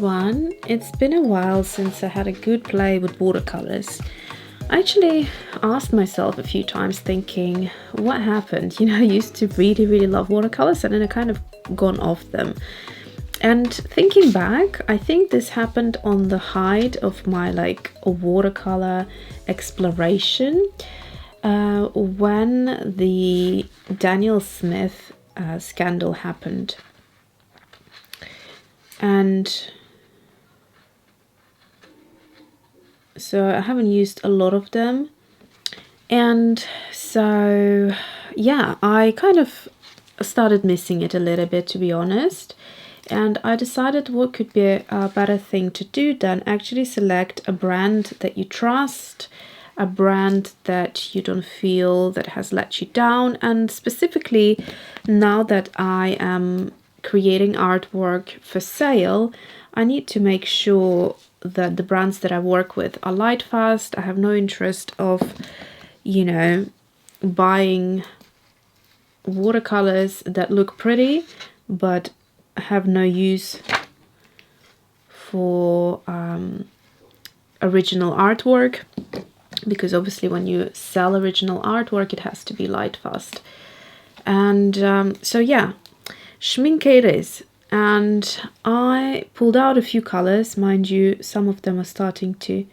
everyone, it's been a while since I had a good play with watercolors. I actually asked myself a few times thinking, what happened? You know, I used to really love watercolors and then I kind of gone off them. And thinking back, I think this happened on the height of my watercolor exploration when the Daniel Smith scandal happened. And so I haven't used a lot of them. And so, yeah, I kind of started missing it a little bit, to be honest. And I decided what could be a better thing to do than actually select a brand that you trust, a brand that you don't feel that has let you down. And specifically, now that I am creating artwork for sale, I need to make sure that the brands that I work with are light fast. I have no interest of, you know, buying watercolors that look pretty but have no use for original artwork, because obviously when you sell original artwork it has to be light fast. And so yeah, Schmincke it is. And I pulled out a few colors. Mind you, some of them are starting to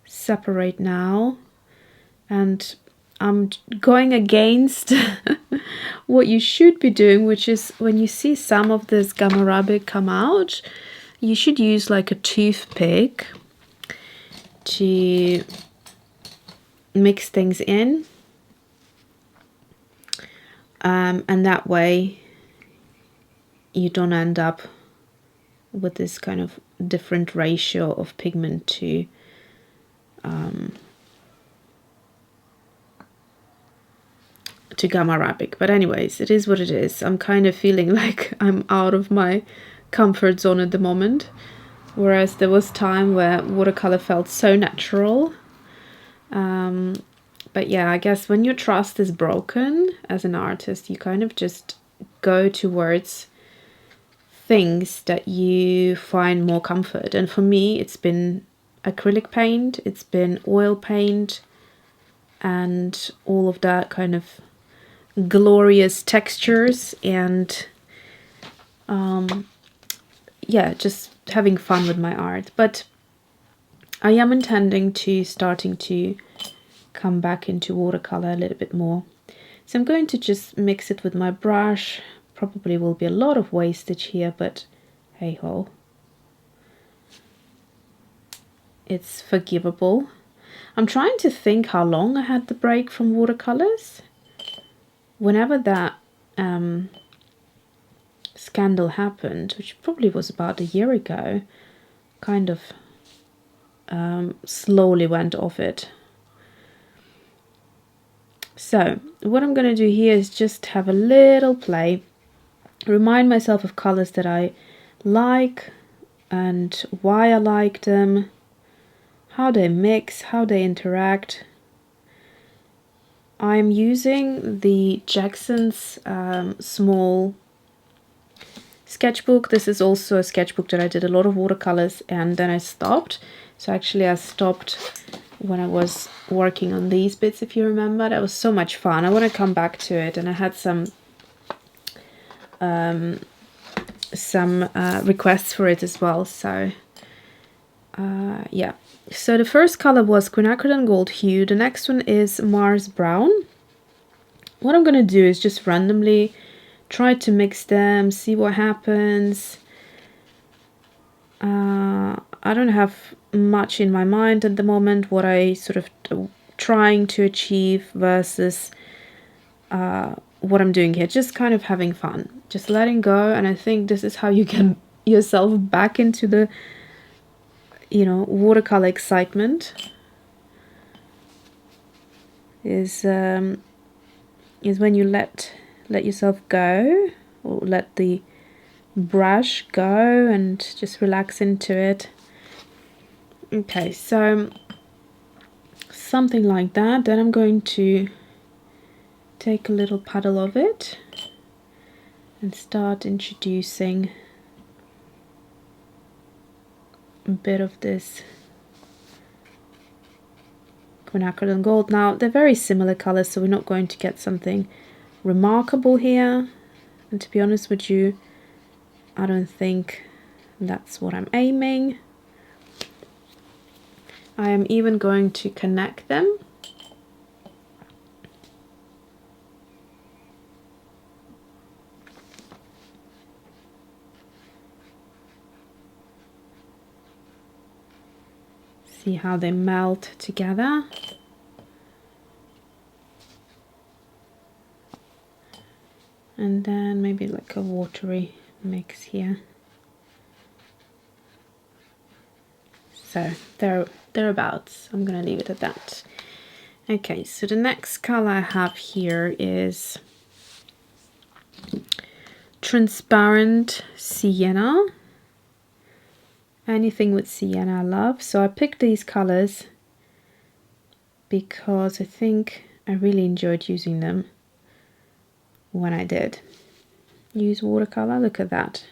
separate now. And I'm going against what you should be doing, which is when you see some of this Gamma Arabic come out, you should use like a toothpick to mix things in. And that way you don't end up with this kind of different ratio of pigment to Gamma Arabic. But anyways, it is what it is. I'm kind of feeling like I'm out of my comfort zone at the moment, whereas there was time where watercolor felt so natural. But yeah, I guess when your trust is broken as an artist, you kind of just go towards things that you find more comfort. And for me, it's been acrylic paint, it's been oil paint, and all of that kind of glorious textures, and yeah, just having fun with my art. But I am intending to starting to come back into watercolor a little bit more. So I'm going to just mix it with my brush. Probably will be a lot of wastage here, but hey ho, it's forgivable. I'm trying to think how long I had the break from watercolors. Whenever that scandal happened, which probably was about a year ago, kind of slowly went off it. So what I'm going to do here is just have a little play, remind myself of colors that I like and why I like them, how they mix, how they interact. I'm using the Jackson's small sketchbook. This is also a sketchbook that I did a lot of watercolors and then I stopped. So actually I stopped when I was working on these bits, if you remember. That was so much fun. I want to come back to it, and I had some requests for it as well. So yeah. So the first color was quinacridone gold hue. The next one is Mars brown. What I'm going to do is just randomly try to mix them, see what happens. I don't have much in my mind at the moment what I sort of trying to achieve versus what I'm doing here. Just kind of having fun, just letting go. And I think this is how you get yourself back into the, you know, watercolor excitement, is when you let yourself go, or let the brush go and just relax into it. Okay, so something like that. Then I'm going to take a little paddle of it and start introducing a bit of this quinacridone gold. Now they're very similar colors, so we're not going to get something remarkable here, and to be honest with you, I don't think that's what I'm aiming. I am even going to connect them. See how they melt together. And then maybe like a watery mix here. So thereabouts. I'm gonna leave it at that. Okay, so the next color I have here is transparent sienna. Anything with sienna I love. So I picked these colors because I think I really enjoyed using them when I did use watercolor. Look at that.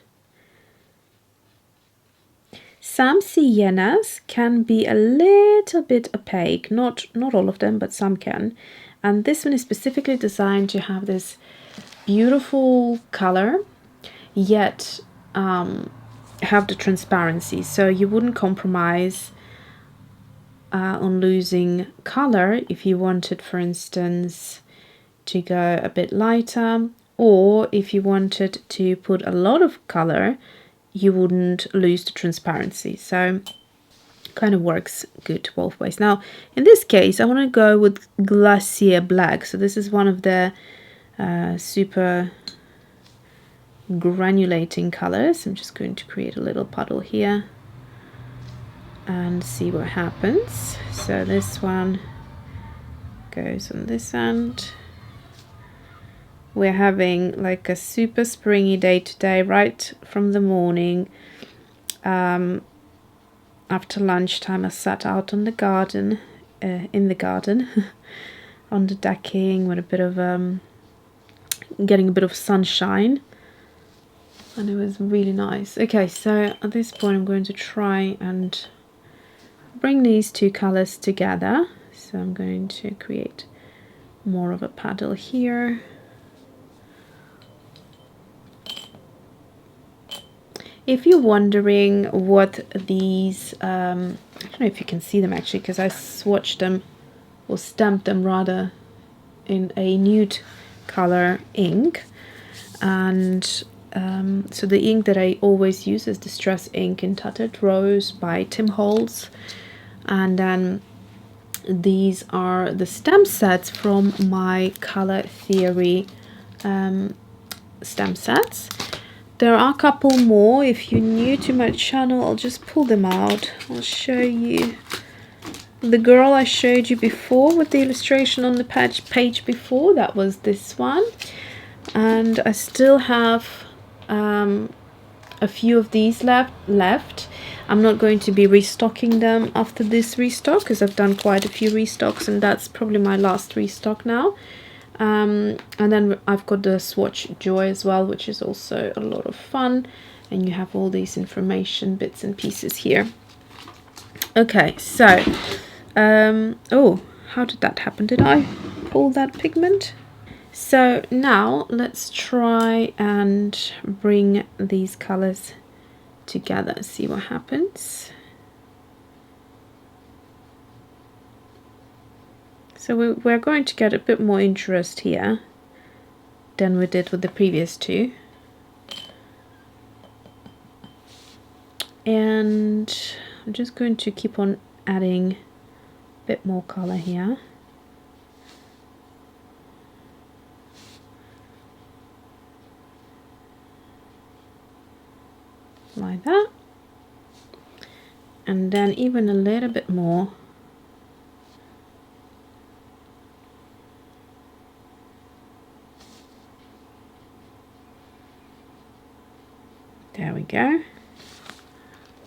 Some siennas can be a little bit opaque, not all of them, but some can. And this one is specifically designed to have this beautiful color, yet have the transparency, so you wouldn't compromise on losing color if you wanted, for instance, to go a bit lighter, or if you wanted to put a lot of color, you wouldn't lose the transparency. So kind of works good both ways. Now in this case I want to go with Glacier Black. So this is one of the super granulating colors. I'm just going to create a little puddle here and see what happens. So this one goes on this end. We're having like a super springy day today, right from the morning. After lunchtime I sat out on the garden, in the garden on the decking with a bit of getting a bit of sunshine, and it was really nice. Okay, so at this point I'm going to try and bring these two colors together. So I'm going to create more of a paddle here. If you're wondering what these, I don't know if you can see them actually, because I swatched them or stamped them rather in a nude color ink, and so the ink that I always use is Distress Ink in Tattered Rose by Tim Holtz, and then these are the stamp sets from my Color Theory stamp sets. There are a couple more. If you're new to my channel, I'll just pull them out. I'll show you. The girl I showed you before with the illustration on the page before, that was this one. And I still have a few of these left. I'm not going to be restocking them after this restock, because I've done quite a few restocks, and that's probably my last restock now. And then I've got the swatch Joy as well, which is also a lot of fun, and you have all these information bits and pieces here. Okay, so oh, how did that happen? Did I pull that pigment? So now let's try and bring these colors together, see what happens. So we're going to get a bit more interest here than we did with the previous two. And I'm just going to keep on adding a bit more color here. Like that. And then even a little bit more. There we go.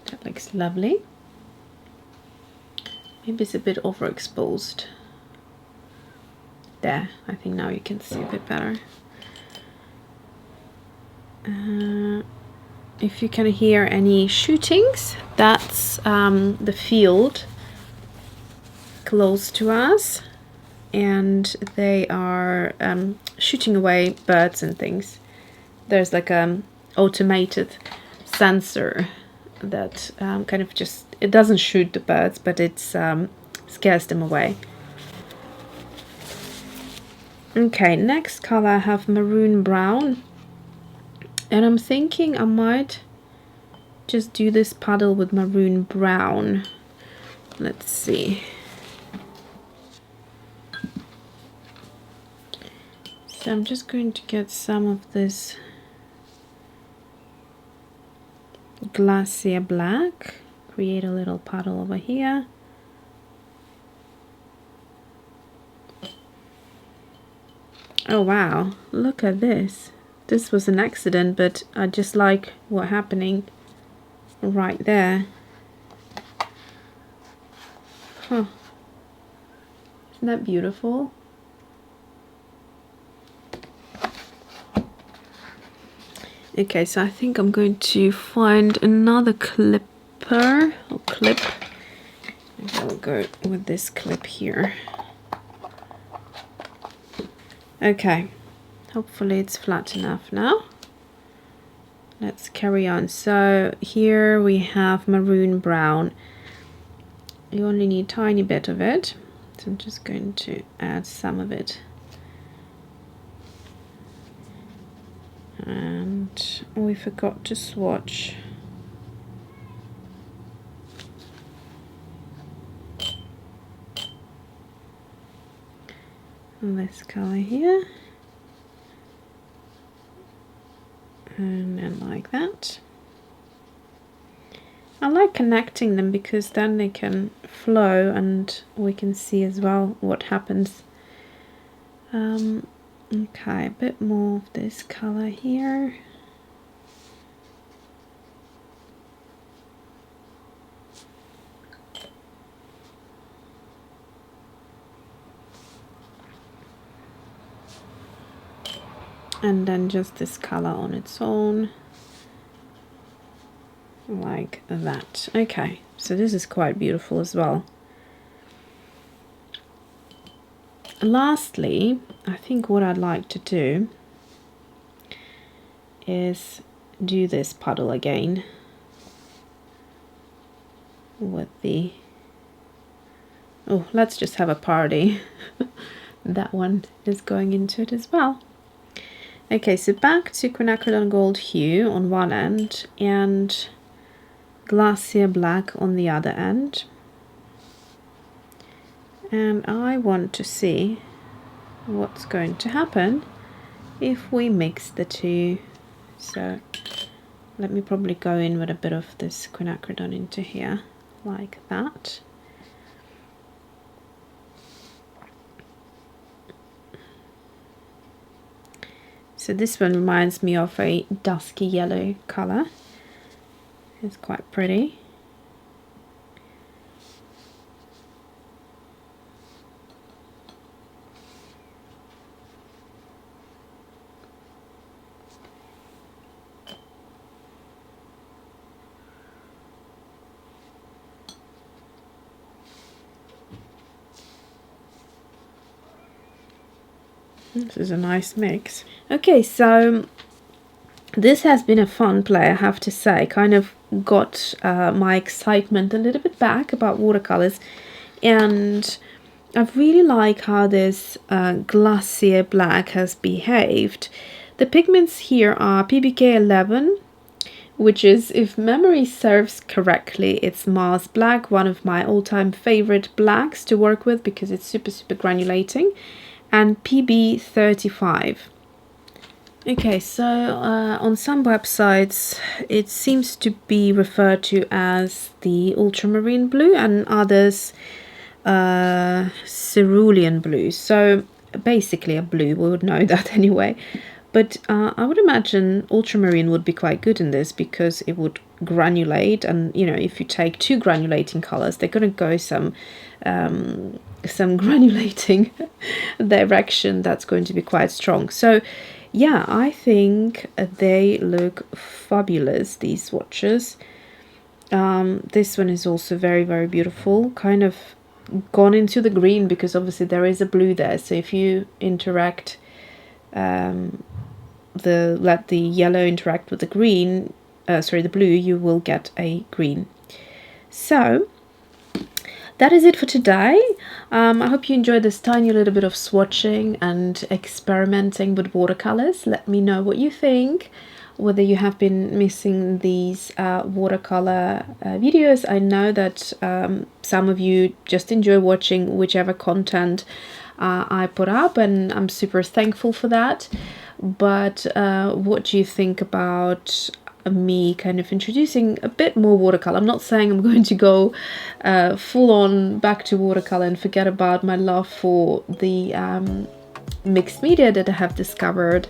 That looks lovely. Maybe it's a bit overexposed. There, I think now you can see a bit better. if you can hear any shootings, that's the field close to us, and they are shooting away birds and things. There's like automated sensor that kind of just, it doesn't shoot the birds, but it scares them away. Okay, next color I have maroon brown, and I'm thinking I might just do this puddle with maroon brown. Let's see. So I'm just going to get some of this glacier black, create a little puddle over here. Oh wow, look at this. This was an accident, but I just like what's happening right there. Huh. Isn't that beautiful? Okay, so I think I'm going to find another clipper or clip. I'll go with this clip here. Okay, hopefully it's flat enough now. Let's carry on. So here we have maroon brown. You only need a tiny bit of it, so I'm just going to add some of it. And we forgot to swatch. This color here, and then like that. I like connecting them because then they can flow and we can see as well what happens. Okay, a bit more of this color here. And then just this color on its own, like that. Okay, so this is quite beautiful as well. Lastly, I think what I'd like to do is do this puddle again with the, oh, let's just have a party. That one is going into it as well. Okay, so back to quinacridone gold hue on one end and glacier black on the other end. And I want to see what's going to happen if we mix the two. So let me probably go in with a bit of this quinacridone into here, like that. So this one reminds me of a dusky yellow color. It's quite pretty. This is a nice mix. Okay, so this has been a fun play, I have to say. Kind of got my excitement a little bit back about watercolors, and I really like how this glacier black has behaved. The pigments here are PBK 11, which is, if memory serves correctly, it's Mars Black, one of my all-time favorite blacks to work with because it's super granulating, and PB 35. Okay, so on some websites it seems to be referred to as the ultramarine blue, and others cerulean blue. So basically a blue, we would know that anyway. But I would imagine ultramarine would be quite good in this because it would granulate, and you know, if you take two granulating colors, they're going to go some granulating direction that's going to be quite strong. So yeah, I think they look fabulous, these swatches. This one is also very, very beautiful, kind of gone into the green because obviously there is a blue there, so if you interact let the yellow interact with the green, the blue, you will get a green. So that is it for today. I hope you enjoyed this tiny little bit of swatching and experimenting with watercolors. Let me know what you think, whether you have been missing these watercolor videos. I know that some of you just enjoy watching whichever content I put up, and I'm super thankful for that. But what do you think about me kind of introducing a bit more watercolor? I'm not saying I'm going to go full on back to watercolor and forget about my love for the mixed media that I have discovered,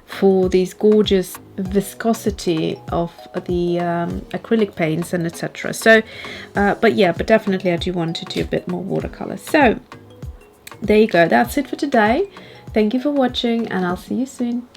for these gorgeous viscosity of the acrylic paints and etc. So but definitely I do want to do a bit more watercolor. So there you go, that's it for today. Thank you for watching, and I'll see you soon.